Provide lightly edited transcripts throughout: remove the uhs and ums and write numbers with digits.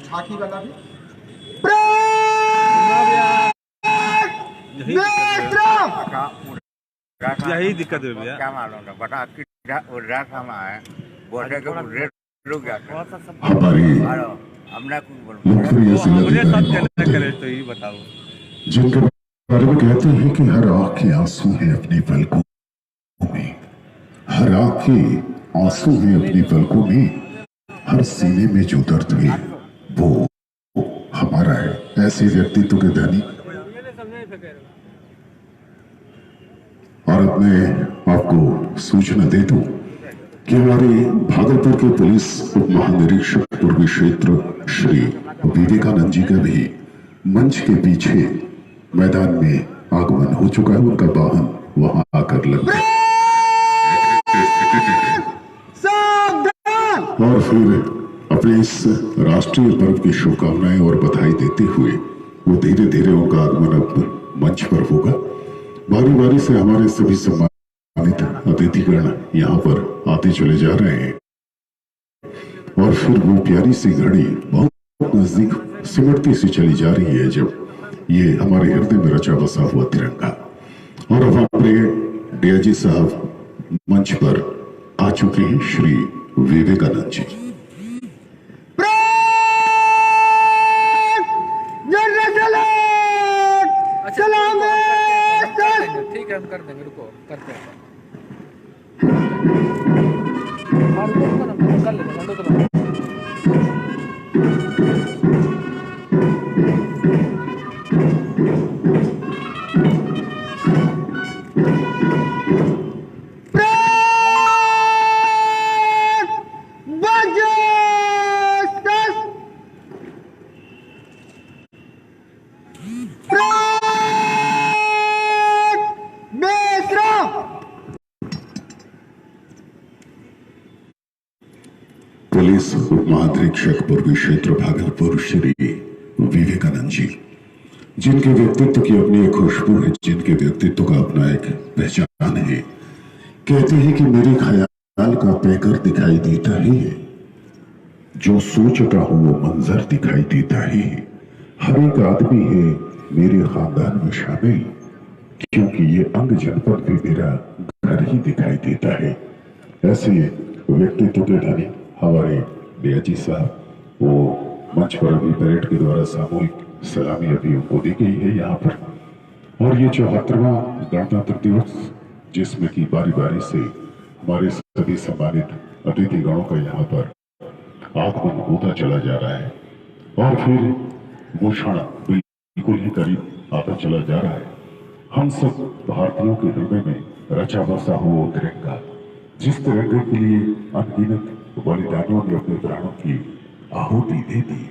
झांकी वाला भी यही दिक्कत है भैया। क्या मालूम था बता उड़ा खाना है बोले कि रेट रुक गया हमारी हमने कुछ मुखबिर अपने साथ जिला क्या करे तो ही बताओ। जिनके बारे में कहते हैं कि हर आंख के आंसू है अपनी पलकों में, हर आंख के आंसू है अपनी पलकों में, हर सीने में जो दर्द है वो हमारा है। ऐसे व्यक्तित्व के धनी और अब मैं आपको सूचना दे दूं कि हमारे भागलपुर के पुलिस उप महानिरीक्षक पूर्वी क्षेत्र श्री विवेकानंद जी का भी मंच के पीछे मैदान में आगमन हो चुका है। उनका वाहन वहां आकर लग गया और फिर अपने इस राष्ट्रीय पर्व की शुभकामनाएं और बधाई देते हुए वो धीरे धीरे उनका आगमन अब मंच पर होगा। बारी बारी से हमारे सभी सम्मानित अतिथिगण यहाँ पर आते चले जा रहे हैं और फिर वो प्यारी सी घड़ी बहुत नजदीक सिमटती सी चली जा रही है जब ये हमारे हृदय में रचा बसा हुआ तिरंगा। और अब हमारे डीआईजी साहब मंच पर आ चुके हैं श्री विवेकानंद जी। ठीक है हम कर देंगे रुको करते हैं कर लेंगे पुलिस उप महानिरीक्षक पूर्वी क्षेत्र भागलपुर श्री विवेकानंद जी, जिनके व्यक्तित्व की अपनी एक खुशबू है, जिनके व्यक्तित्व का अपना एक पहचान है। कहते हैं कि मेरे ख्याल का पैकर दिखाई देता है, जो सोचता हूं वो मंजर दिखाई देता है। हर एक आदमी है मेरे खानदान में शामिल, क्योंकि ये अंग जनपद भी मेरा घर ही दिखाई देता है। ऐसे व्यक्तित्व के धनी हमारे डीआईजी साहब, वो मंच पर अभी परेड के द्वारा सामूहिक सलामी अभी उनको दी गई है यहाँ पर। और ये 74वां गणतंत्र दिवस, जिसमें कि बारी बारी से हमारे सभी सम्मानित अतिथिगणों का यहाँ पर आगमन होता चला जा रहा है और फिर वो क्षण बिल्कुल ही करीब आता चला जा रहा है। हम सब भारतीयों के हृदय में रचा बसा हुआ तिरंगा, जिस तिरंगे के लिए अनगिनत बलिदानियों ने अपने प्राणों की आहुति दे दी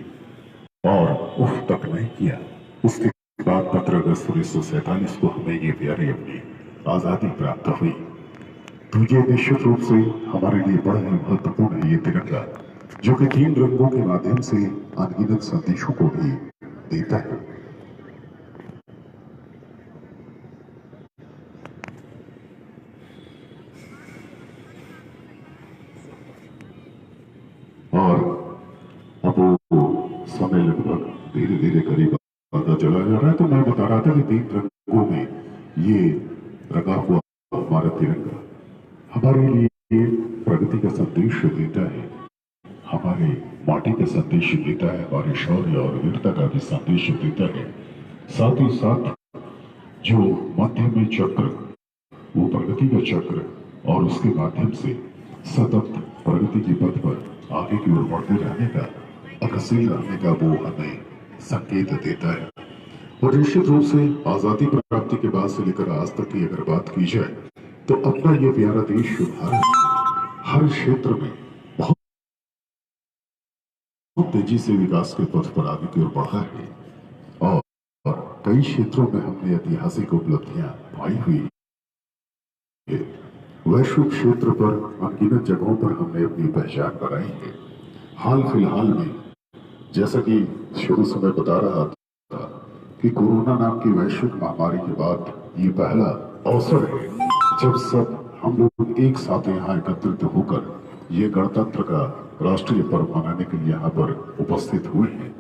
और उफ तक नहीं किया। उसके बाद 15 अगस्त 1947 को हमें ये प्यारी अपनी आजादी प्राप्त हुई। तो ये निश्चित रूप से हमारे लिए बड़ा ही महत्वपूर्ण है ये तिरंगा, जो कि 3 रंगों के माध्यम से अनगिनत संदेशों को भी देता है। और अब वो समय लगभग धीरे धीरे करीब आता चला जा रहा है। तो मैं बता रहा था कि 3 रंगों में ये रंगा हुआ हमारा तिरंगा हमारे लिए प्रगति का संदेश देता है, हमारे माटी का संदेश देता है, हमारे शौर्य और वीरता का भी संदेश देता है। साथ ही साथ जो मध्य में चक्र, वो प्रगति का चक्र, और उसके माध्यम से सतत प्रगति के पथ पर आगे की ओर बढ़ते रहने का, अग्रसर रहने का वो हमें संकेत देता है। और निश्चित रूप से आजादी प्राप्ति के बाद से लेकर आज तक की अगर बात की जाए तो अपना ये प्यारा देश भारत हर क्षेत्र में बहुत तेजी से विकास के पथ पर आगे की ओर बढ़ा है और कई क्षेत्रों में हमने ऐतिहासिक उपलब्धियां पाई हुई वैश्विक क्षेत्र पर अनगिनत जगहों पर हमने अपनी पहचान बनाई है। हाल फिलहाल में, जैसा कि शुरू से मैं बता रहा था कि कोरोना नाम की वैश्विक महामारी के बाद ये पहला अवसर है जब सब हम लोग एक साथ यहाँ एकत्रित होकर ये गणतंत्र का राष्ट्रीय पर्व मनाने के लिए यहाँ पर उपस्थित हुए हैं।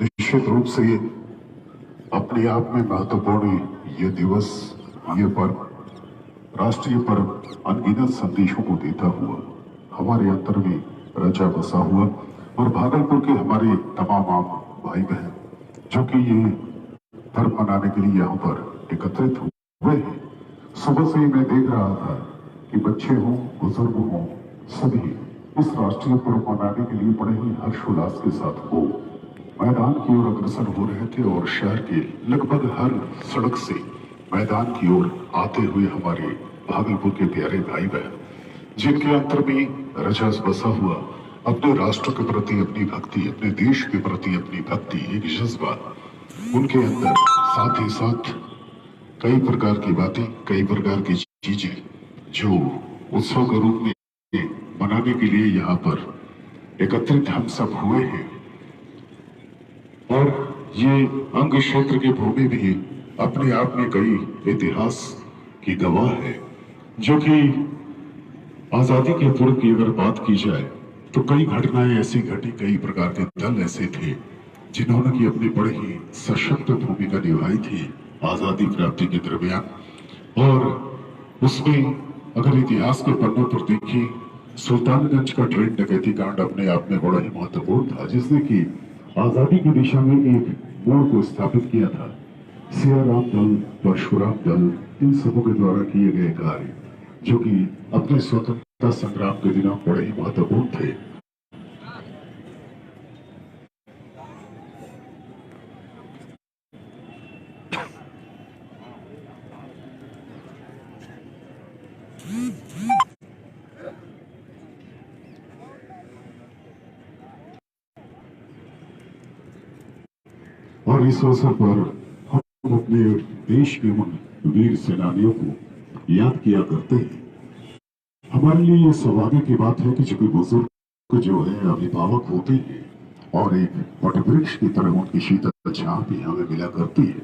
निश्चित रूप से अपने आप में महत्वपूर्ण ये दिवस, ये पर्व, राष्ट्रीय पर्व अनगिनत संदेशों को देता हुआ हमारे अंतर में रचा बसा हुआ, और भागलपुर के हमारे तमाम भाई बहन जो कि ये पर्व मनाने के लिए यहाँ पर एकत्रित हुए हैं। सुबह से ही मैं देख रहा था कि बच्चे हों, बुजुर्ग हों, सभी इस राष्ट्रीय पर्व मनाने के लिए बड़े ही हर्षोल्लास के साथ हो मैदान की ओर अग्रसर हो रहे थे, और शहर के लगभग हर सड़क से मैदान की ओर आते हुए हमारे भागलपुर के प्यारे भाई बहन, जिनके अंतर में रचा बसा हुआ अपने राष्ट्र के प्रति अपनी भक्ति, अपने देश के प्रति अपनी भक्ति, एक जज्बा उनके अंदर, साथ ही साथ कई प्रकार की बातें, कई प्रकार की चीजें जो उत्सव के रूप में मनाने के लिए यहाँ पर एकत्रित हम सब हुए हैं। और ये अंग क्षेत्र की भूमि भी अपने आप में कई इतिहास की गवाह है, जो कि आजादी के पूर्व की अगर बात की जाए तो कई घटनाएं ऐसी घटी, कई प्रकार के दल ऐसे थे जिन्होंने की अपनी बड़ी ही सशक्त भूमिका निभाई थी आजादी प्राप्ति के दरमियान। और उसमें अगर इतिहास के पन्नों पर देखिए, सुल्तानगंज का ट्रेन डकैती कांड अपने आप में बड़ा ही महत्वपूर्ण था, जिसने की आजादी की दिशा में एक मोड़ को स्थापित किया था। सियाराम दल, परशुराम दल, इन सबों के द्वारा किए गए कार्य जो कि अपने स्वतंत्रता संग्राम के दिनों बड़े ही महत्वपूर्ण थे। और इस अवसर पर हम अपने देश के उन वीर सेनानियों को याद किया करते हैं। हमारे लिए ये सौभाग्य की बात है कि जो बुजुर्ग जो है अभिभावक होते हैं और एक वटवृक्ष की तरह उनकी शीतल छां भी हमें मिला करती है।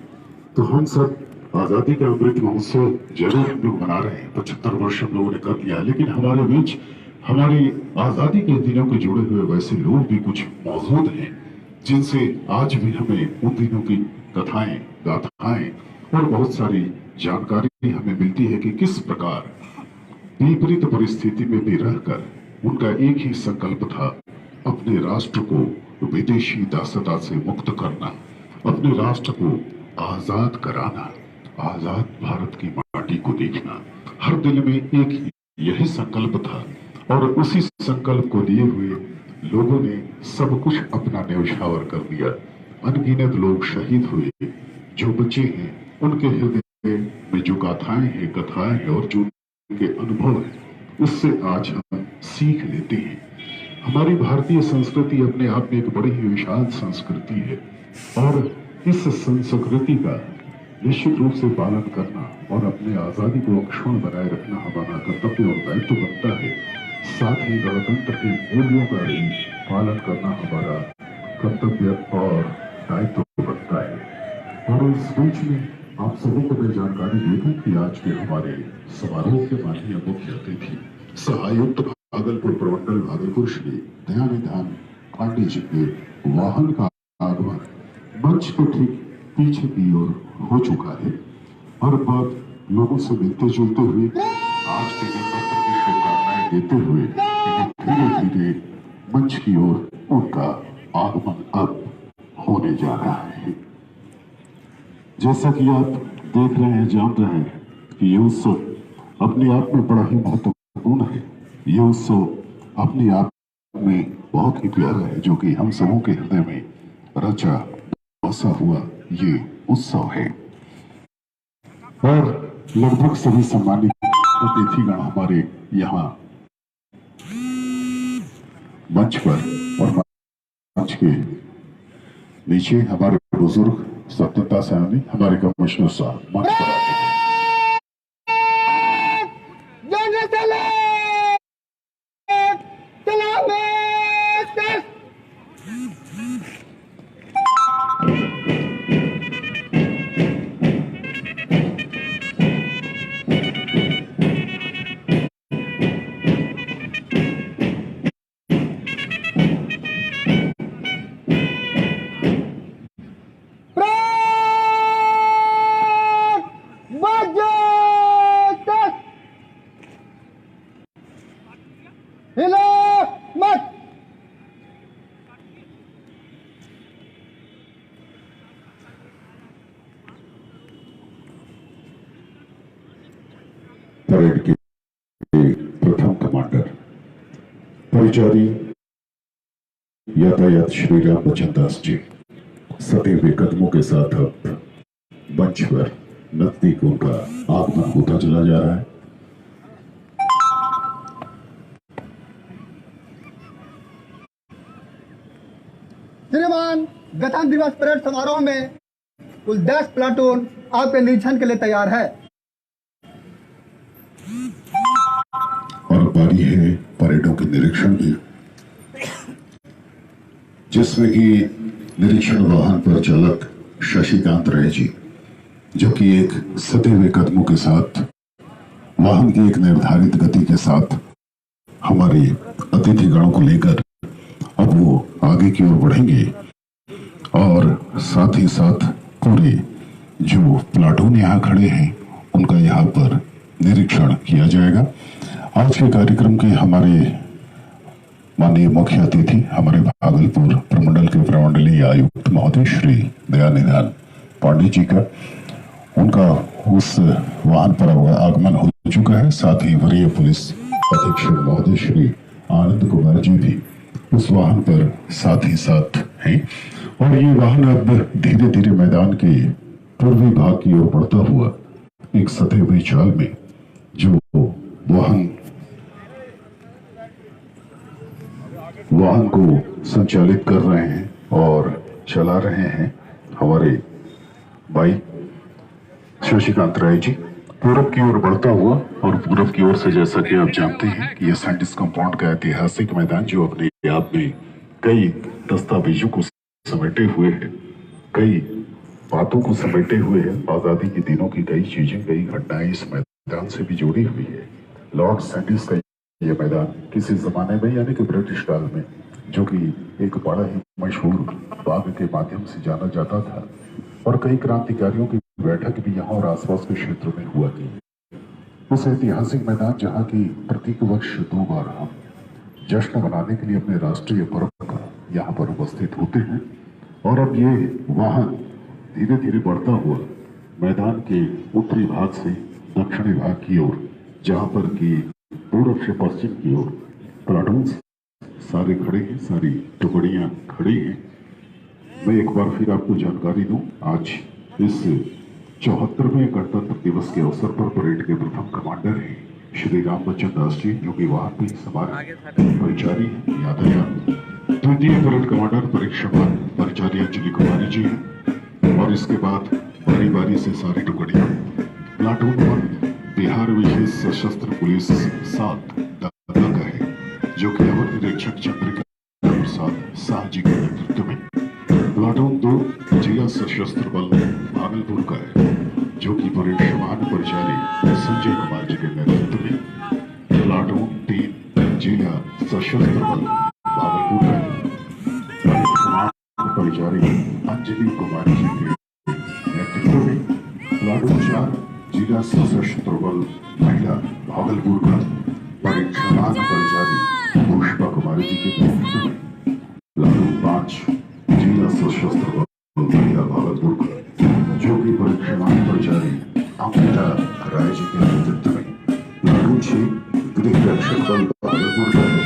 तो हम सब आजादी का अमृत महोत्सव जरूर हम लोग मना रहे हैं, 75 वर्ष हम लोगों ने कर लिया, लेकिन हमारे बीच हमारी आजादी के दिनों के जुड़े हुए वैसे लोग भी कुछ मौजूद हैं जिनसे आज भी हमें उन दिनों की कथाएं, गाथाएं और बहुत सारी जानकारी हमें मिलती है कि किस प्रकार विपरीत परिस्थिति में भी रहकर उनका एक ही संकल्प था, अपने राष्ट्र को विदेशी दासता से मुक्त करना, अपने राष्ट्र को आजाद कराना, आजाद भारत की माटी को देखना। हर दिल में एक यही संकल्प था और उसी संकल्प को लिए हुए लोगों ने सब कुछ अपना न्यौछावर कर दिया। अनगिनत लोग शहीद हुए, जो बचे हैं उनके हृदय में जो गाथाएं हैं, कथाएं हैं और जो उनके अनुभव है, उससे आज हम सीख लेते हैं। हमारी भारतीय संस्कृति अपने आप में एक बड़ी ही विशाल संस्कृति है और इस संस्कृति का निश्चित रूप से पालन करना और अपने आजादी को अक्षुण्ण बनाए रखना हमारा कर्तव्य और दायित्व बनता है। साथ ही गणतंत्र के मूल्यों का भी पालन करना हमारा कर्तव्य और दायित्व बनता है। और इस बीच में आप सभी को मैं जानकारी देता कि आज के हमारे समारोह के माननीय मुख्य अतिथि सहायुक्त भागलपुर प्रमंडल भागलपुर श्री दयानिधान पांडे जी के वाहन का आगमन मंच के ठीक पीछे की ओर हो चुका है और बाद लोगों से मिलते जुलते हुए आज के गणतंत्र की शुभकामनाएं देते हुए धीरे धीरे मंच की ओर उनका आगमन अब होने जा रहा है। जैसा कि आप देख रहे हैं, जान रहे हैं कि ये उत्सव अपने आप में बड़ा ही महत्वपूर्ण है। ये उत्सव अपने आप में बहुत ही प्यारा है, जो कि हम सबों के हृदय में रचा बसा हुआ ये उत्सव है। और लगभग सभी सम्मानित अतिथिगण हमारे यहाँ मंच पर और मंच के नीचे हमारे बुजुर्ग स्वतंत्रता सेनानी हमारे कमिश्नर साहब मंच पर आते हैं। परेड के प्रथम कमांडर परिचारी यातायात श्री राम बच्चन दास जी सटे हुए कदमों के साथ अब मंच पर नजदीक उनका आगमन होता चला जा रहा है। श्रीमान, गणतंत्र दिवस परेड समारोह में कुल 10 प्लाटून आपके निरीक्षण के लिए तैयार है। और बारी है परेडों के निरीक्षण की, जिसमें कि निरीक्षण वाहन पर चालक शशिकांत राय जी, जो कि एक सटे हुए कदमों के साथ वाहन की एक निर्धारित गति के साथ हमारे अतिथिगणों को लेकर अब वो आगे की ओर बढ़ेंगे और साथ ही साथ पूरे जो प्लाटून यहाँ खड़े हैं उनका यहाँ पर निरीक्षण किया जाएगा। आज के कार्यक्रम के हमारे माननीय मुख्य अतिथि हमारे भागलपुर प्रमंडल के प्रमंडलीय आयुक्त महोदय श्री दयानिधान पांडे जी का उनका उस वाहन पर आगमन हो चुका है। साथ ही वरीय पुलिस अधीक्षक महोदय श्री आनंद कुमार जी भी उस वाहन पर साथ ही साथ हैं और ये वाहन अब धीरे धीरे मैदान के पूर्वी भाग की ओर बढ़ता हुआ एक सटे हुए चाल में जो वाहन को संचालित कर रहे हैं और चला रहे हैं हमारे भाई शशिकांत राय जी पूरब की ओर बढ़ता हुआ। और पूरब की ओर से जैसा कि आप जानते हैं कि यह सैंडिस कंपाउंड का ऐतिहासिक मैदान जो अपने आप में कई दस्तावेजों को समेटे हुए है, कई बातों को समेटे हुए है, आजादी के दिनों की कई चीजें कई घटनाएं इस मैदान से भी जुड़ी हुई है। लॉर्ड सैंडिस का यह मैदान किसी जमाने में यानी कि ब्रिटिश काल में जो कि एक बड़ा ही मशहूर बाग के माध्यम से जाना जाता था और कई क्रांतिकारियों की बैठक भी यहाँ और आसपास के क्षेत्रों में हुआ थी। उस ऐतिहासिक मैदान जहाँ की प्रत्येक वर्ष 2 बार हम जश्न मनाने के लिए अपने राष्ट्रीय पर्व का यहाँ पर उपस्थित होते हैं और अब ये वाहन धीरे धीरे बढ़ता हुआ मैदान के उत्तरी भाग से दक्षिणी भाग की ओर जहाँ पर की पूर्व से पश्चिम की ओर प्लाटून सारे खड़े हैं, सारी टुकड़ियां खड़ी हैं। मैं एक बार फिर आपको जानकारी दूं, आज इस 74वें गणतंत्र दिवस के अवसर पर परेड के प्रथम कमांडर हैं श्री राम बच्चन दास जी, जो कि वाहन पे सवार परिचारी हैं यातायात। द्वितीय परेड कमांडर परीक्षामान परिचारी अंजलि कुमारी जी हैं और इसके बाद बारी बारी से सारी टुकड़ियां प्लाटून 1 बिहार विशेष सशस्त्र पुलिस 7 दत्ता का है, जो कि अवर निरीक्षक चंद्रिका प्रसाद शाह जी के नेतृत्व में। प्लाटून 2 जिला सशस्त्र बल भागलपुर का है, जो कि परेड कमान परिचारी संजय कुमार जी के नेतृत्व में। प्लाटून 3 जिला सशस्त्र बल भागलपुर का है, परेड कमान परिचारी अंजलि कुमारी जी के नेतृत्व में। प्लाटून 4 जिला सशस्त्र बल महिला भागलपुर का परेड कमान परिचारी पुष्पा कुमारी जी के नेतृत्व में। प्लाटून 5 जिला सशस्त्र बल महिला भागलपुर का, जो कि परेड कमान परिचारी अंकिता राय जी के नेतृत्व में। प्लाटून 6 गृह रक्षक बल भागलपुर का है,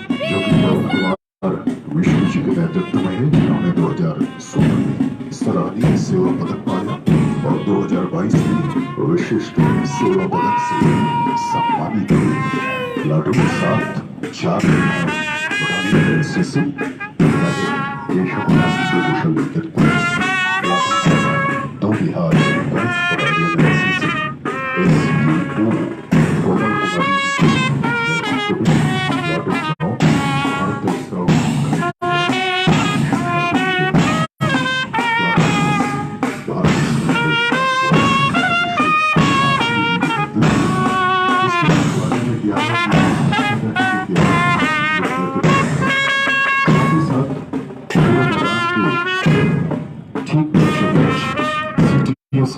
जो कि पवन कुमार विष्णु जी के नेतृत्व में है, जिन्होंने 2016 में सराहनीय सेवा पदक पाया। और 2022 में विशिष्ट सेवा पदक से सम्मानित हुए। प्लाटून 7 4 एनसीसी कुशल नेतृत्व 2 बिहार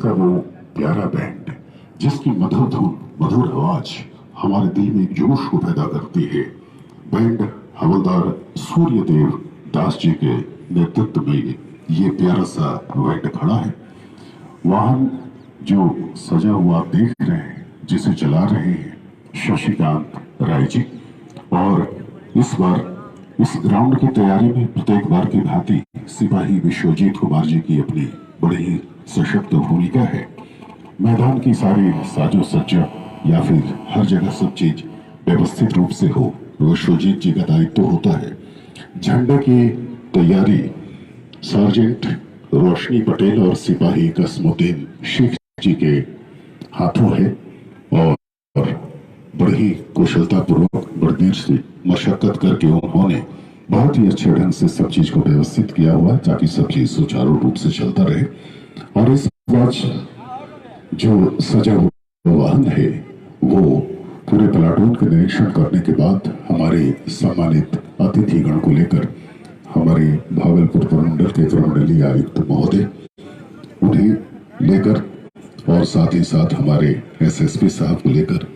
का वो प्यारा बैंड जिसकी मधुर धुन मधुर आवाज हमारे दिल में एक जोश को पैदा करती है। बैंड हवलदार सूर्यदेव दास जी के नेतृत्व में ये प्यारा सा बैंड खड़ा है। वाहन जो सजा हुआ आप देख रहे हैं जिसे चला रहे हैं शशिकांत राय जी। और इस बार इस ग्राउंड की तैयारी में प्रत्येक बार की भांति सिपाही विश्वजीत कुमार जी की अपनी बड़ी ही सशक्त भूमिका है। मैदान की सारी साजो सज्जा या फिर हर जगह सब चीज व्यवस्थित रूप से हो विश्वजीत जी का दायित्व होता है। झंडे की तैयारी सार्जेंट रोशनी पटेल और सिपाही कसमुद्दीन शेख जी के हाथों है और बड़ी कुशलता पूर्वक बड़ी देर से मशक्कत करके उन्होंने बहुत ही अच्छे ढंग से सब चीज को व्यवस्थित किया हुआ ताकि सब चीज सुचारू रूप से चलता रहे। और इस बार जो सजा हुआ वाहन है वो पूरे प्लाटून का निरीक्षण करने के बाद हमारे सम्मानित अतिथिगण को लेकर हमारे भागलपुर प्रमंडल के प्रमंडलीय आयुक्त महोदय उन्हें लेकर और साथ ही साथ हमारे एसएसपी साहब को लेकर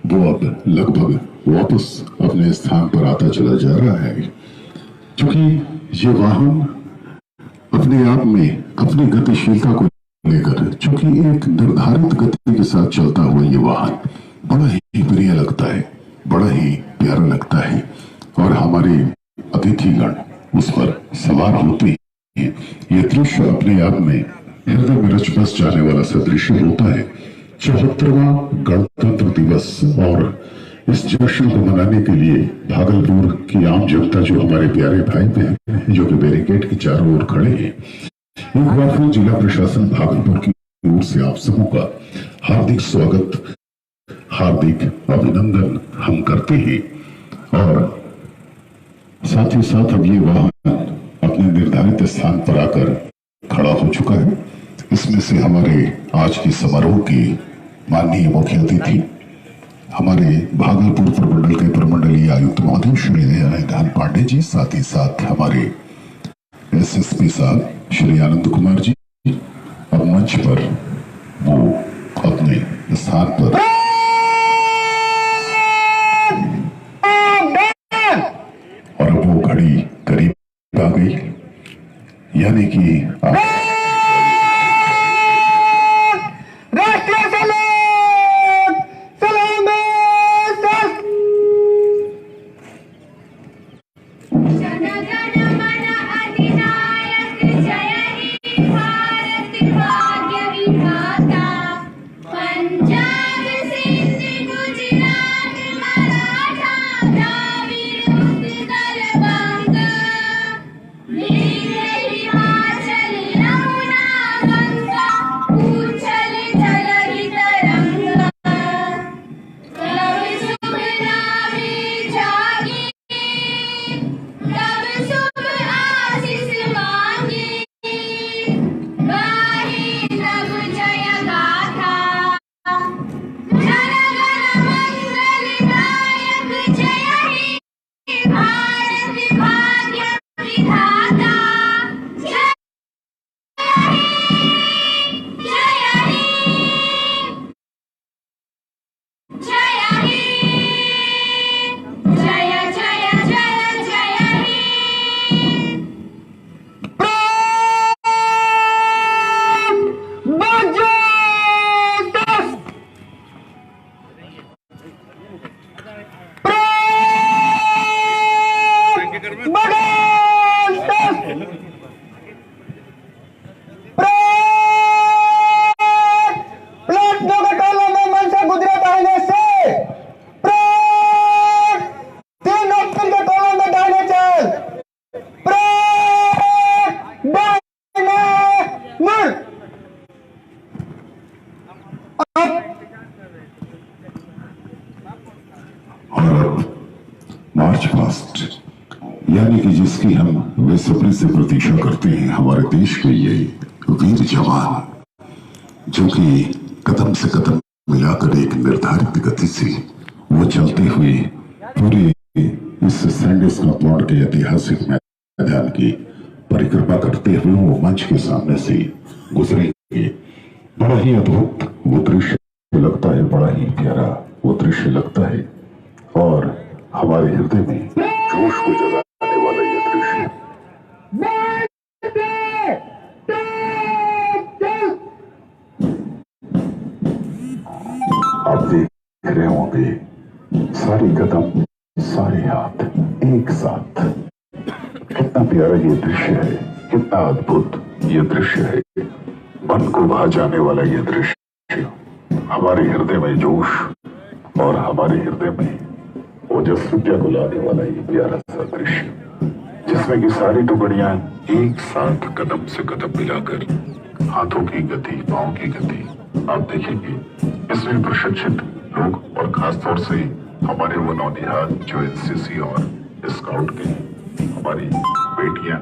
वो अब लगभग वापस अपने स्थान पर आता चला जा रहा है। क्योंकि ये वाहन अपने आप में अपनी गतिशीलता को लेकर चूंकि एक निर्धारित गति के साथ चलता हुआ ये वाहन बड़ा ही प्रिय लगता है, बड़ा ही प्यारा लगता है और हमारे अतिथिगण उस पर सवार होते हैं। ये दृश्य अपने आप में हृदय में रच बस जाने वाला सा दृश्य होता है। 74वां गणतंत्र दिवस और इस जश्न को मनाने के लिए भागलपुर की आम जनता जो हमारे प्यारे भाई बहन हैं जो कि बैरिकेड के चारों ओर खड़े हैं, एक बार फिर जिला प्रशासन भागलपुर की ओर से आप सबों का हार्दिक स्वागत हार्दिक अभिनंदन हम करते हैं। और साथ ही साथ अब ये वाहन अपने निर्धारित स्थान पर आकर खड़ा हो चुका है। इसमें से हमारे आज की समारोह की माननीय मुख्य अतिथि हमारे भागलपुर प्रमंडल के प्रमंडलीय आयुक्त महोदय श्री दयानंद पांडे जी, साथ ही साथ हमारे एसएसपी साहब श्री आनंद कुमार जी अब मंच पर वो अपने स्थान पर और अब वो घड़ी करीब आ गई, यानी कि मर। और मार्च पास्ट यानी कि जिसकी हम बेसब्री से प्रतीक्षा करते हैं, हमारे देश के ये वीर जवान जो कि कदम से कदम मिलाकर एक निर्धारित गति से वो चलते हुए पूरे इस सैंडर्स का प्लॉट के ऐतिहासिक मैदान की परिक्रमा करते हुए वो मंच के सामने से गुजरेंगे। बड़ा ही अद्भुत वो दृश्य लगता है, बड़ा ही प्यारा वो दृश्य लगता है और हमारे हृदय में जोश को जगाने वाला ये दृश्य। आप देख रहे होंगे सारे कदम सारे हाथ एक साथ। कितना प्यारा ये दृश्य है, कितना अद्भुत ये दृश्य है, मन को भा जाने वाला ये दृश्य, हमारे हृदय में जोश और हमारे हृदय में ओजस्विता को लाने वाला ये प्यारा सा दृश्य, जिसमें कि सारी टुकड़ियां एक साथ कदम से कदम मिलाकर हाथों की गति, पांव की गति आप देखेंगे। इसमें प्रशिक्षित लोग और खासतौर से हमारे वो नौनिहाल जो एनसीसी और स्काउट के हमारी बेटियां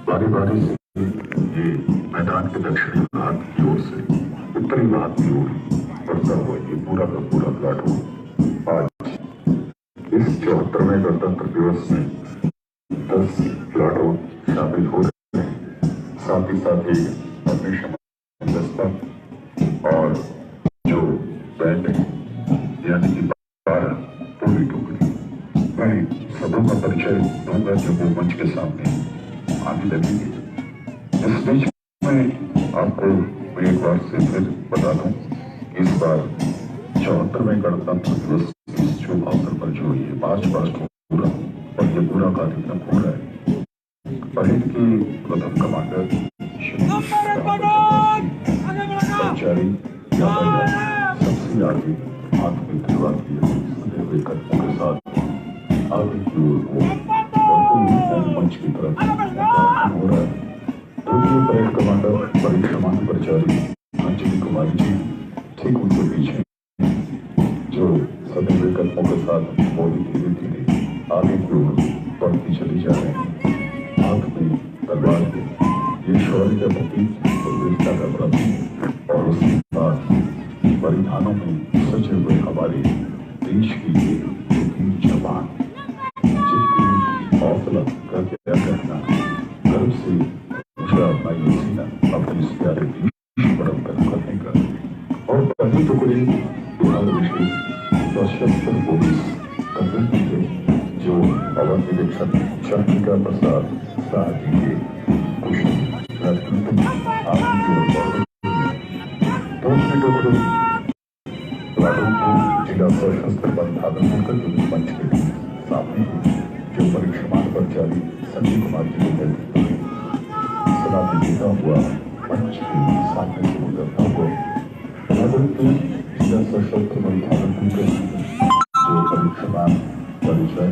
बारी बारी से ये मैदान के दक्षिणी भाग की ओर से उत्तरी भाग की ओर बढ़ता हुआ ये पूरा का पूरा प्लाटून आज इस 74वें गणतंत्र दिवस में 10 प्लाटून शामिल हो रहे हैं। साथ ही साथ ही अग्निशमन दस्ता और जो बैंड यानी कि 12 पूरी टुकड़ी। मैं सबों का परिचय दूंगा जब वो मंच के सामने आने लगेंगे। इस बीच में आपको मैं एक बार से फिर बता दूं, इस बार 74वें गणतंत्र दिवस इस शुभ अवसर पर जो ये मार्च पास्ट पूरा और ये पूरा कार्यक्रम हो रहा है, परेड के प्रथम कमांडर कर्मचारी यातायात सबसे आगे हाथ में त्रिवार किए सजे हुए कदमों के साथ आगे की ओर मंच की तरफ हो रहा है। द्वितीय परेड कमांडर परीक्षमान प्रचारी अंजलि कुमारी जी ठीक उनके पीछे जो सजे हुए कदमों के साथ बॉडी धीरे धीरे आगे की ओर बढ़ती चली जा रही है। हाथ में तलवार के ये शौर्य का प्रतीक और वीरता का प्रतीक और उसके बाद परिधानों में सजे हुए हमारे देश की वीर जवान जिनकी हौसला का क्या कहना, गर्व से मुझे अपना ये सीना अपने इस प्यारे देश पर अंकित करने का। और पहली टुकड़ी बिहार विशेष सशस्त्र पुलिस कंपनी के जो अवर निरीक्षक चंद्रिका प्रसाद शाह जी के कुछ राजनीतिक दूसरी टुकड़ी जिला सशस्त्र बल भागलपुर का मंच के सामने जो परीक्षमान प्रचारी संजय कुमार जी के नेतृत्व में सलामी देता हुआ मंच के सामने से गुजरता हुआ भागलपुर जिला सशस्त्र बल भागलपुर के जो परीक्षमान परिचय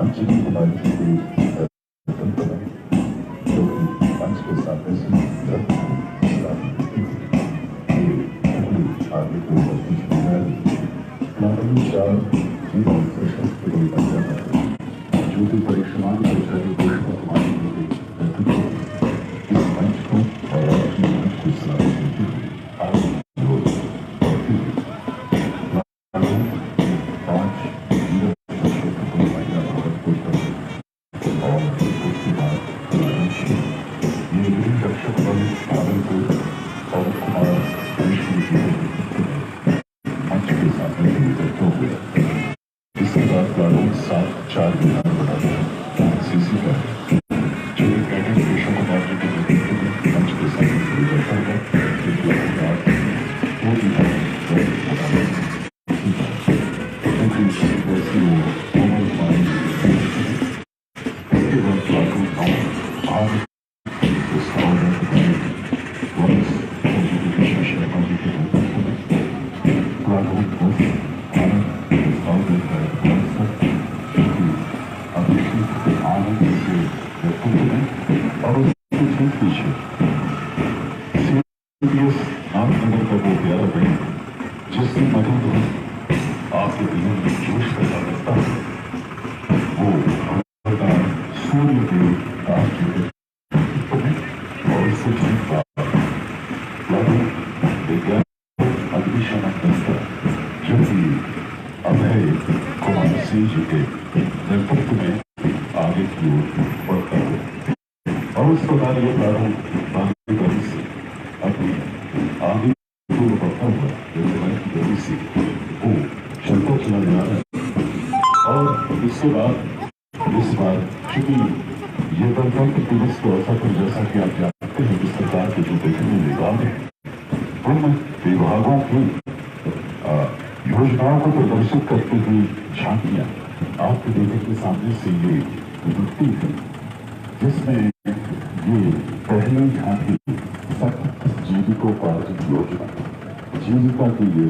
अंजलि कुमार जी के नेतृत्व में जो मंच के सामने से आगे को बढ़ती चली जा रही है। 4 सशस्त्र बल पंजाब जो कि परीक्षमान प्रचारी पुष्पा कुमारी जी के नेतृत्व में इस मंच को और अपने मंच को सलामी देते हुए आगे की ओर बढ़ती हुई 5 सशस्त्र बल महिला भारतपुर और उसके बाद ये वीर रक्षक बल है कुमार सिंह जी के नेतृत्व में आगे की ओर बढ़ता है और उस प्रकार ये प्रारंभ बाकी गति से अपनी आगे की ओर बढ़ता हुआ रेलवे की गति से वो चलता चला जा रहा है। और इसके बाद इस बार चूंकि ये गणतंत्र दिवस के अवसर पर जैसा कि आप जानते हैं कि सरकार के जो विभिन्न विभाग हैं उन विभागों की योजनाओं को प्रदर्शित करती हुई झांकियां आपके देखने के सामने से ये गुजरती है, जिसमें ये पहली झांकी सख्त जीविकोपार्जन योजना जीविका की ये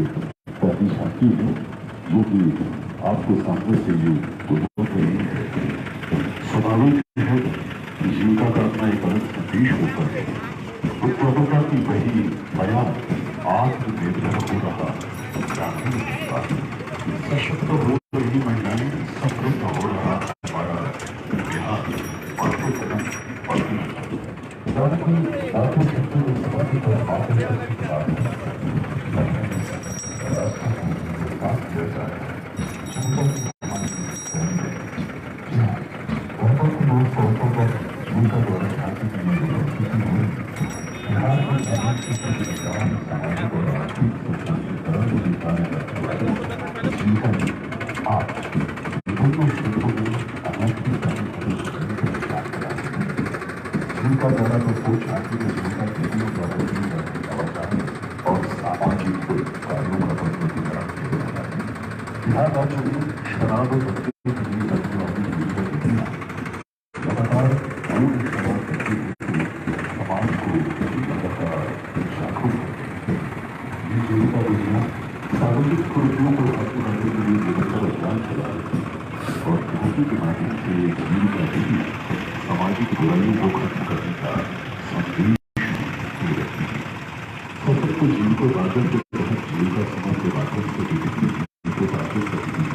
पहली झांकी है जो कि आपके सामने से ये गुजर रही है। स्वाभाविक है जीविका का अपना एक अलग संदेश होता है। उत्पादकता की वही बयान आत्मनिर्भर हो रहा ग्रामीण भारत, सशक्त हो रही महिलाएं, समृद्ध हो रहा हमारा बिहार और और सामाजिक कार्यों का बिहार राज्य में शराब बच्चे के लिए लगने वाली योजना लगातार पूर्ण शराब करते हुए समाज को लगातार जागरूक करते हैं। ये जीविका योजना सार्वजनिक कुरीतियों को खत्म करने के लिए निरंतर अभियान चला है और भूमि के माध्यम से जीविका देवी सामाजिक बुराइयों को खत्म करने का संदेश दे रही है। सशक्त जीविकोपार्जन के तहत जीविका समाज के माध्यम से विभिन्न जीविकोपार्जन गतिविधियों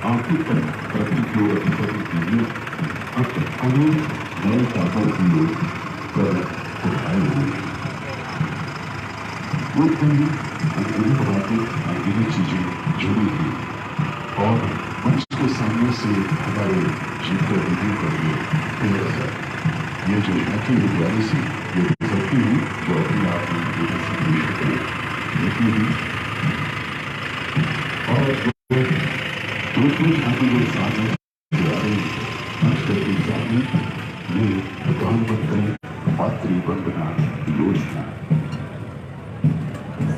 आर्थिक तरक्की की ओर अग्रसर कीजिए। अब तक अनेक नए साधन की ओर कदम उठाए हुए अनगिनत बातें अनगिनत चीजें जुड़ी हुई और मंच के सामने से हमारे जीविका दीदी का ये जो झांकी विद्यालय से ये गुजरती हुई जो अपने आप में निकली हुई और दूसरी झांकी जो सामने आ रही मंच के सामने ये प्रधानमंत्री मातृ वंदना योजना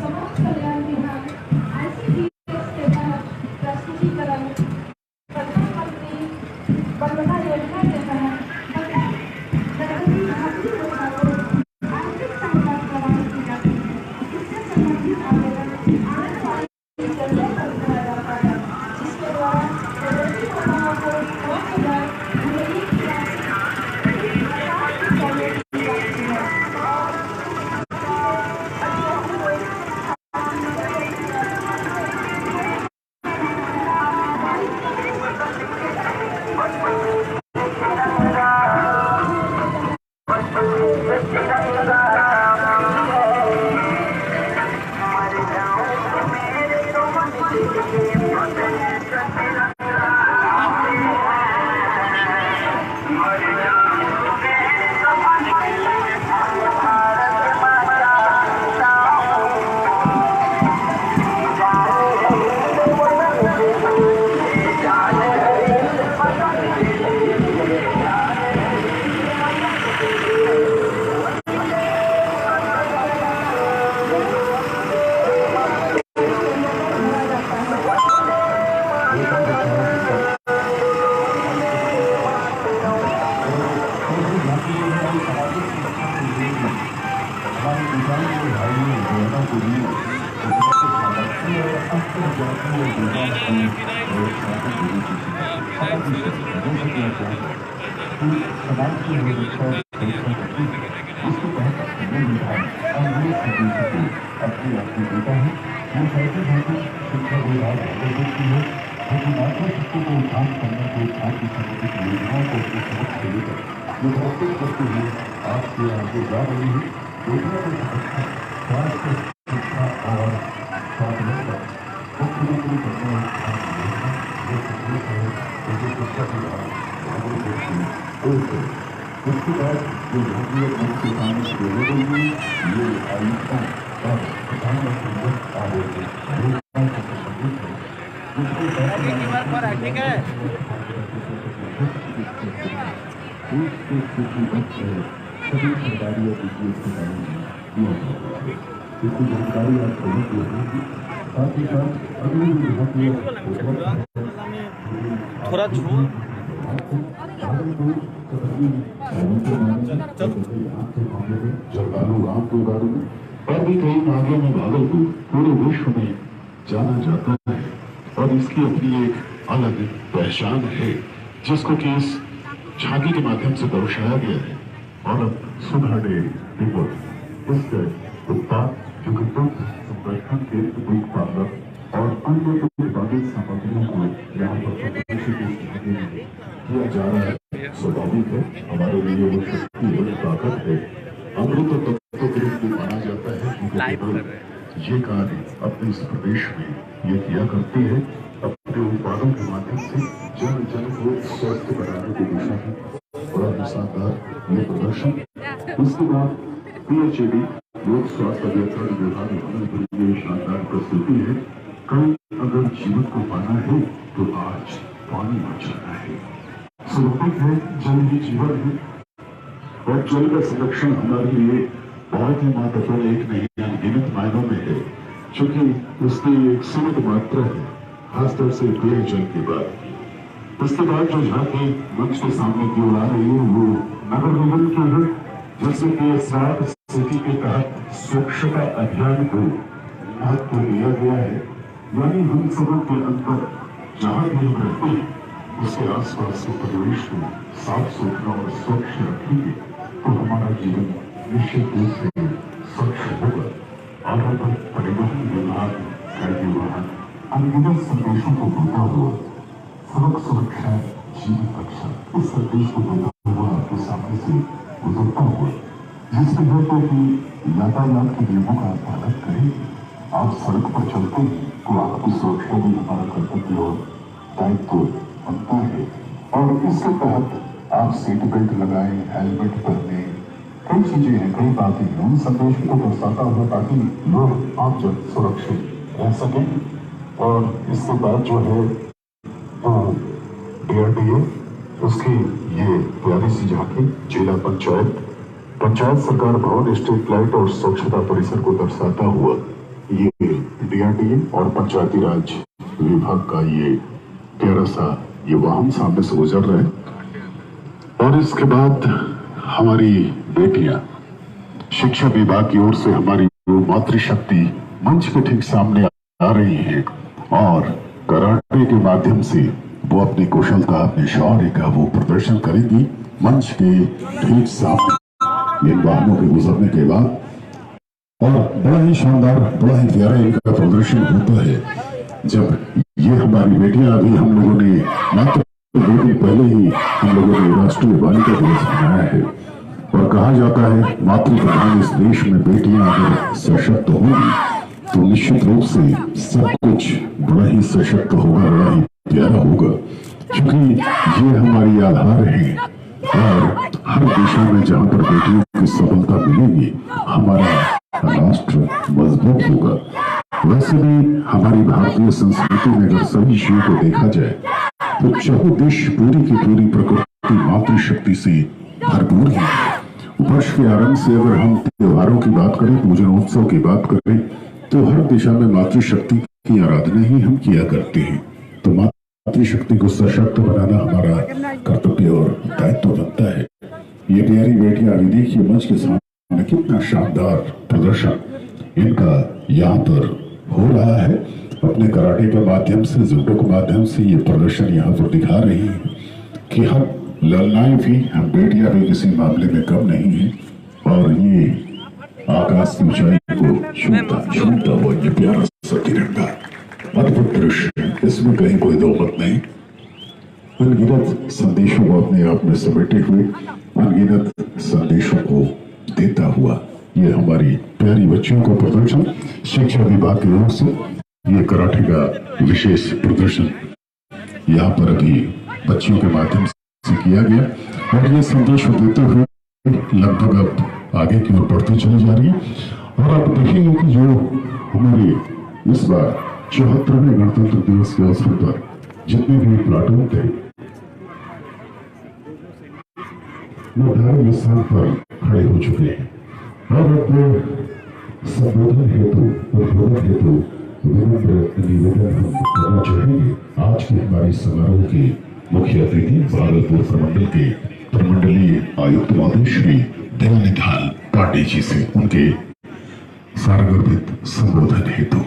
समाज कल्याण विभाग ICDS के तहत प्रस्तुतिकरण प्रधानमंत्री वंदना योजना के तहत गर्भवती महिलाओं को आर्थिक सहायता प्रदान की जाती है। इससे संबंधित आवेदन आने वाले जल्दी कर दिया जाता है, जिसके द्वारा गर्भवती महिलाओं को 1,000 महीने की राशि सरकार की सहयोग की जाती है और आपके आगे जा रही है। साथ रहकर मुख्यमंत्री बनने ये संदेश है मुझे शिक्षा विभाग उसके बाद जो भारतीय मंच के सामने बोले गई ये आयुक्ता और प्रधानमंत्री आरोग्य संबंधित है जिसके सभी सरकारी और निजी अस्पतालों में दिया जाता है। इसकी जानकारी आप सभी को होगी। साथ ही साथ अगले विभागीय थोड़ा छोड़ जलवायु राम के बारे में और भी कई भागों में भागलपुर पूरे विश्व में जाना जाता है और इसकी अपनी एक अलग पहचान है जिसको कि इस झांकी के माध्यम से दर्शाया गया है। और अब सुधा डे रिपोर्ट इसके उत्पाद जो कि दुग्ध संरक्षण के दूध पार्लर और अन्य उत्पादित सामग्रियों को यहाँ पर प्रदर्शित किया जा रहा है। स्वाभाविक है हमारे लिए वो शक्ति है ताकत है अमृत तत्व के रूप में माना जाता है ये कार्य अपने इस प्रदेश में ये किया करती है अपने उत्पादों के माध्यम से जन जन को स्वस्थ बनाने की दिशा में बड़ा शानदार ये प्रदर्शन। इसके बाद PHAD लोक स्वास्थ्य अभियंत्रण विभाग भागलपुर की शानदार प्रस्तुति है। कल अगर जीवन को पाना है तो आज पानी बचाना है। स्वाभाविक है जल ही जीवन है और जल का संरक्षण हमारे लिए बहुत ही महत्वपूर्ण एक नहीं अनगिनत मायनों में है क्योंकि उसकी एक सीमित मात्रा है खासतौर से पेयजल के बाद। इसके बाद जो झांकी मंच के सामने की ओर आ रही है वो नगर निगम की है जिससे कि स्मार्ट सिटी के तहत स्वच्छता अभियान को महत्व दिया गया है। यानी हम सबों के अंदर जहाँ भी हम रहते हैं उसके आसपास के परिवेश को साफ सुथरा और स्वच्छ रखेंगे तो हमारा जीवन निश्चित रूप से स्वच्छ होगा। और परिवहन विभाग खाद्य वाहन अनगिनत संदेशों को देता हुआ सड़क सुरक्षा जीवन रक्षा इस संदेश को देता हुआ आपके सामने से गुजरता हुआ जिसमें होता कि यातायात के नियमों का पालन करें। आप सड़क पर चलते हैं तो आपकी सुरक्षा भी हमारा कर्तव्य और दायित्व बनता है और इसके तहत आप सीट बेल्ट लगाएं हेलमेट पहने कई चीजें हैं कई बातें हैं उन संदेशों को दर्शाता हुआ ताकि लोग आप जब सुरक्षित रह सकें। और इसके बाद जो है DRDA उसकी ये प्यारी सी झांकी जिला पंचायत सरकार भवन स्ट्रीट लाइट और स्वच्छता परिसर को दर्शाता हुआ ये DRDA और पंचायती राज विभाग का ये प्यारा सा ये वाहन सामने से गुजर रहे हैं। और इसके बाद हमारी बेटियां शिक्षा विभाग की ओर से हमारी मातृशक्ति मंच के ठीक सामने आ रही हैं और कराटे के माध्यम से वो अपनी कुशलता अपने शौर्य का वो प्रदर्शन करेंगी मंच के ठीक सामने इन वाहनों के गुजरने के बाद। और बड़ा ही शानदार बड़ा ही प्यारा इनका प्रदर्शन होता है जब ये हमारी बेटियां अभी हम लोगों ने मात्र 2 दिन पहले ही हम लोगों ने राष्ट्रीय बालिका दिवस मनाया है और कहा जाता है मातृ प्रधान इस देश में बेटियां अगर सशक्त होंगी तो निश्चित रूप से सब कुछ बड़ा ही सशक्त होगा बड़ा ही प्यारा होगा क्योंकि ये हमारी आधार है और हर दिशा में जहाँ पर बेटियों की सफलता मिलेगी हमारा राष्ट्र मजबूत होगा। वैसे भी हमारी भारतीय संस्कृति में अगर सभी विषयों को देखा जाए तो चहुदिश पूरी की पूरी प्रकृति मातृशक्ति से भरपूर है। वर्ष के आरंभ से अगर हम त्योहारों की बात करें पूजन उत्सव की बात करें तो हर दिशा में मातृशक्ति की आराधना ही हम किया करते हैं। तो मातृशक्ति को सशक्त बनाना हमारा कर्तव्य और दायित्व बनता है। ये प्यारी बेटियां अभी देखिए मंच के सामने कितना शानदार प्रदर्शन इनका यहाँ पर हो रहा है अपने कराटे के माध्यम से जुडो के माध्यम से ये प्रदर्शन यहाँ पर दिखा रही है कि हम लड़नाएं भी हम बेटियां भी किसी मामले में कम नहीं है और ये आकाश की ऊंचाई को छूता हुआ ये प्यारा सा तिरंगा अद्भुत दृश्य इसमें कहीं कोई दो मत नहीं। अनगिनत संदेशों को अपने आप में समेटे हुए अनगिनत संदेशों को देता हुआ ये हमारी प्यारी बच्चियों का प्रदर्शन शिक्षा विभाग की ओर से ये कराटे का विशेष प्रदर्शन यहाँ पर अभी बच्चियों के माध्यम से किया गया और ये संदेश देते हुए लगभग अब आगे की ओर बढ़ती चली जा रही है। और आप देखेंगे कि जो हमारे इस बार 74वें गणतंत्र दिवस के अवसर पर जितने भी प्लाटून थे वो धार्मिक स्थान पर खड़े हो चुके हैं और अब संबोधन हेतु उद्बोधन हेतु विनम्र निवेदन हम करना चाहेंगे। आज के हमारे समारोह के मुख्य अतिथि भागलपुर प्रमंडल के प्रमंडलीय आयुक्त महोदय श्री दयानिधान पांडे जी से उनके सारगर्भित संबोधन हेतु।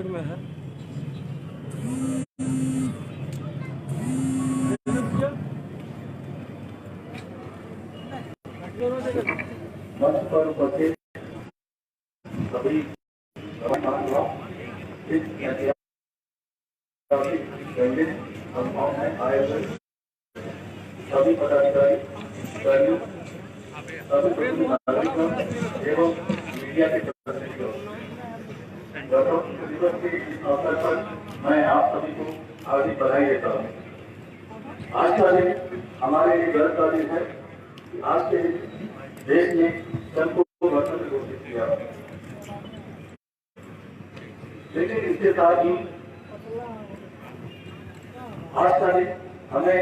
में है मंच पर उपस्थित सभी संस्थाओं में आए हुए सभी पदाधिकारी कर्मियों सभी नागरिकों एवं मीडिया के प्रतिनिधियों, गणतंत्र दिवस के इस अवसर पर मैं आप सभी को हार्दिक बधाई देता हूँ। आज का दिन हमारे लिए गर्व का दिन है। आज के देश ने सन को गणतंत्र घोषित किया, लेकिन इसके साथ ही आज का दिन हमें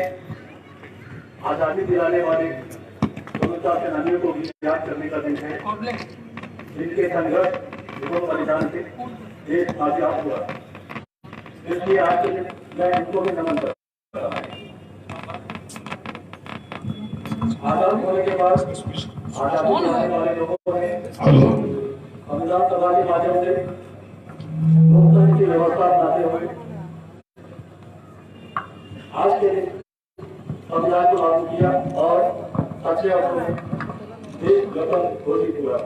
आजादी दिलाने वाले स्वतंत्रता सेनानियों को भी याद करने का दिन है, जिनके संघर्ष एवं बलिदान से देश आजाद हुआ। इसलिए आज के दिन मैं उनको भी नमन करता हूँ। आजाद होने के बाद आजादी दिलाने वाले लोगों ने संविधान सभा के माध्यम से लोकतंत्र की व्यवस्था बनाते हुए आज के दिन संविधान को लागू किया और अच्छे अर्थों में देश गणतंत्र घोषित हुआ।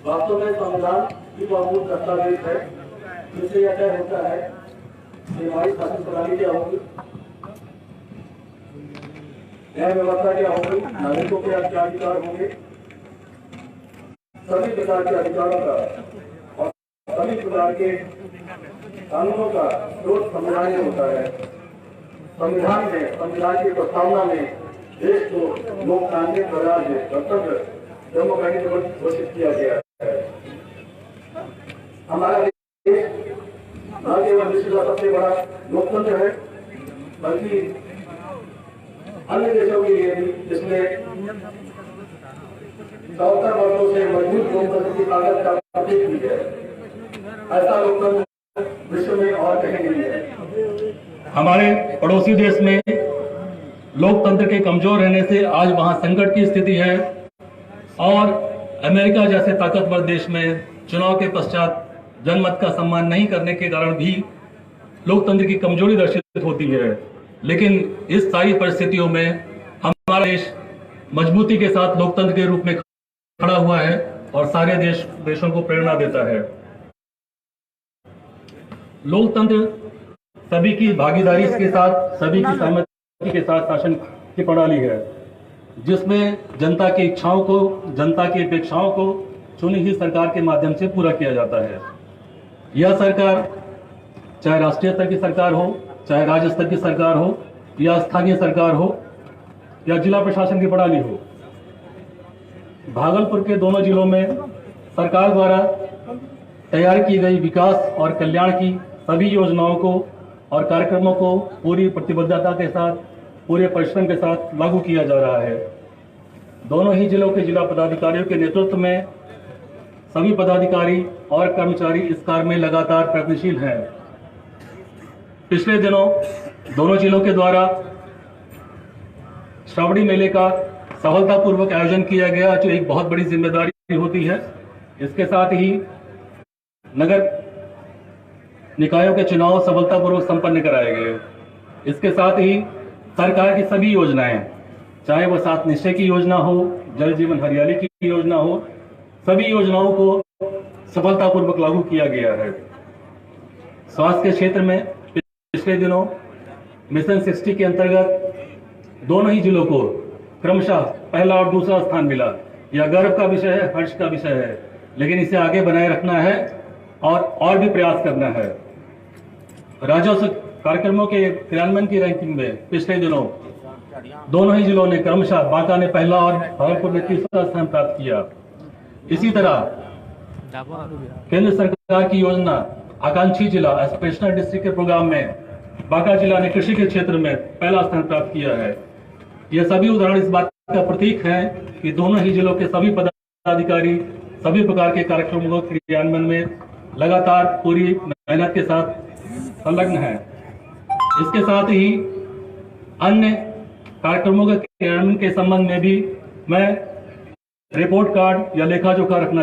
वास्तव में संविधान की बहुमूल्य दस्तावेज है, जिससे यह तय होता है कि हमारी शासन प्रणाली क्या होगी, न्याय व्यवस्था क्या होगी, नागरिकों के क्या अधिकार होंगे, सभी प्रकार के अधिकारों का और सभी प्रकार के कानूनों का स्रोत संविधान में होता है। संविधान में, संविधान की प्रस्तावना में देश को लोकतांत्रिक प्रजातंत्र गणतंत्र डेमोक्रेटिक घोषित किया गया है। हमारा देश न केवल विश्व का सबसे बड़ा लोकतंत्र है, बल्कि अन्य देशों के लिए भी जिसमें 74 वर्षों से मजबूत लोकतंत्र की ताकत का प्रतीक भी है। ऐसा लोकतंत्र विश्व में और कहीं नहीं है। हमारे पड़ोसी देश में लोकतंत्र के कमजोर रहने से आज वहां संकट की स्थिति है और अमेरिका जैसे ताकतवर देश में चुनाव के पश्चात जनमत का सम्मान नहीं करने के कारण भी लोकतंत्र की कमजोरी दर्शित होती है। लेकिन इस सारी परिस्थितियों में हमारा देश मजबूती के साथ लोकतंत्र के रूप में खड़ा हुआ है और सारे देशों को प्रेरणा देता है। लोकतंत्र सभी की भागीदारी के साथ, सभी की सहमति के साथ शासन की प्रणाली है, जिसमें जनता की इच्छाओं को, जनता की अपेक्षाओं को चुनी हुई सरकार के माध्यम से पूरा किया जाता है। यह सरकार चाहे राष्ट्रीय स्तर की सरकार हो, चाहे राज्य स्तर की सरकार हो, या स्थानीय सरकार हो, या जिला प्रशासन की प्रणाली हो, भागलपुर के दोनों जिलों में सरकार द्वारा तैयार की गई विकास और कल्याण की सभी योजनाओं को और कार्यक्रमों को पूरी प्रतिबद्धता के साथ, पूरे परिश्रम के साथ लागू किया जा रहा है। दोनों ही जिलों के जिला पदाधिकारियों के नेतृत्व में सभी पदाधिकारी और कर्मचारी इस कार्य में लगातार प्रयत्नशील हैं। पिछले दिनों दोनों जिलों के द्वारा श्रावणी मेले का सफलतापूर्वक आयोजन किया गया, जो एक बहुत बड़ी जिम्मेदारी होती है। इसके साथ ही नगर निकायों के चुनाव सफलतापूर्वक संपन्न कराए गए। इसके साथ ही सरकार की सभी योजनाएं, चाहे वो 7 निश्चय की योजना हो, जल जीवन हरियाली की योजना हो, सभी योजनाओं को सफलतापूर्वक लागू किया गया है। स्वास्थ्य के क्षेत्र में पिछले दिनों मिशन 60 के अंतर्गत दोनों ही जिलों को क्रमशः पहला और दूसरा स्थान मिला। यह गर्व का विषय है, हर्ष का विषय है, लेकिन इसे आगे बनाए रखना है और भी प्रयास करना है। राज्योत्सव कार्यक्रमों के क्रियान्वयन की रैंकिंग में पिछले दिनों दोनों ही जिलों ने क्रमशः बांका ने पहला और भागलपुर ने तीसरा स्थान प्राप्त किया। इसी तरह केंद्र सरकार की योजना आकांक्षी जिला एस्पिरेशनल डिस्ट्रिक्ट के प्रोग्राम में बांका जिला ने कृषि के क्षेत्र में पहला स्थान प्राप्त किया है। यह सभी उदाहरण इस बात का प्रतीक है कि दोनों ही जिलों के सभी पदाधिकारी सभी प्रकार के कार्यक्रमों के क्रियान्वयन में लगातार पूरी मेहनत के साथ संलग्न है। इसके साथ ही अन्य कार्यक्रमों के क्रियान्वयन के संबंध में भी मैं रिपोर्ट कार्ड या लेखा जोखा रखना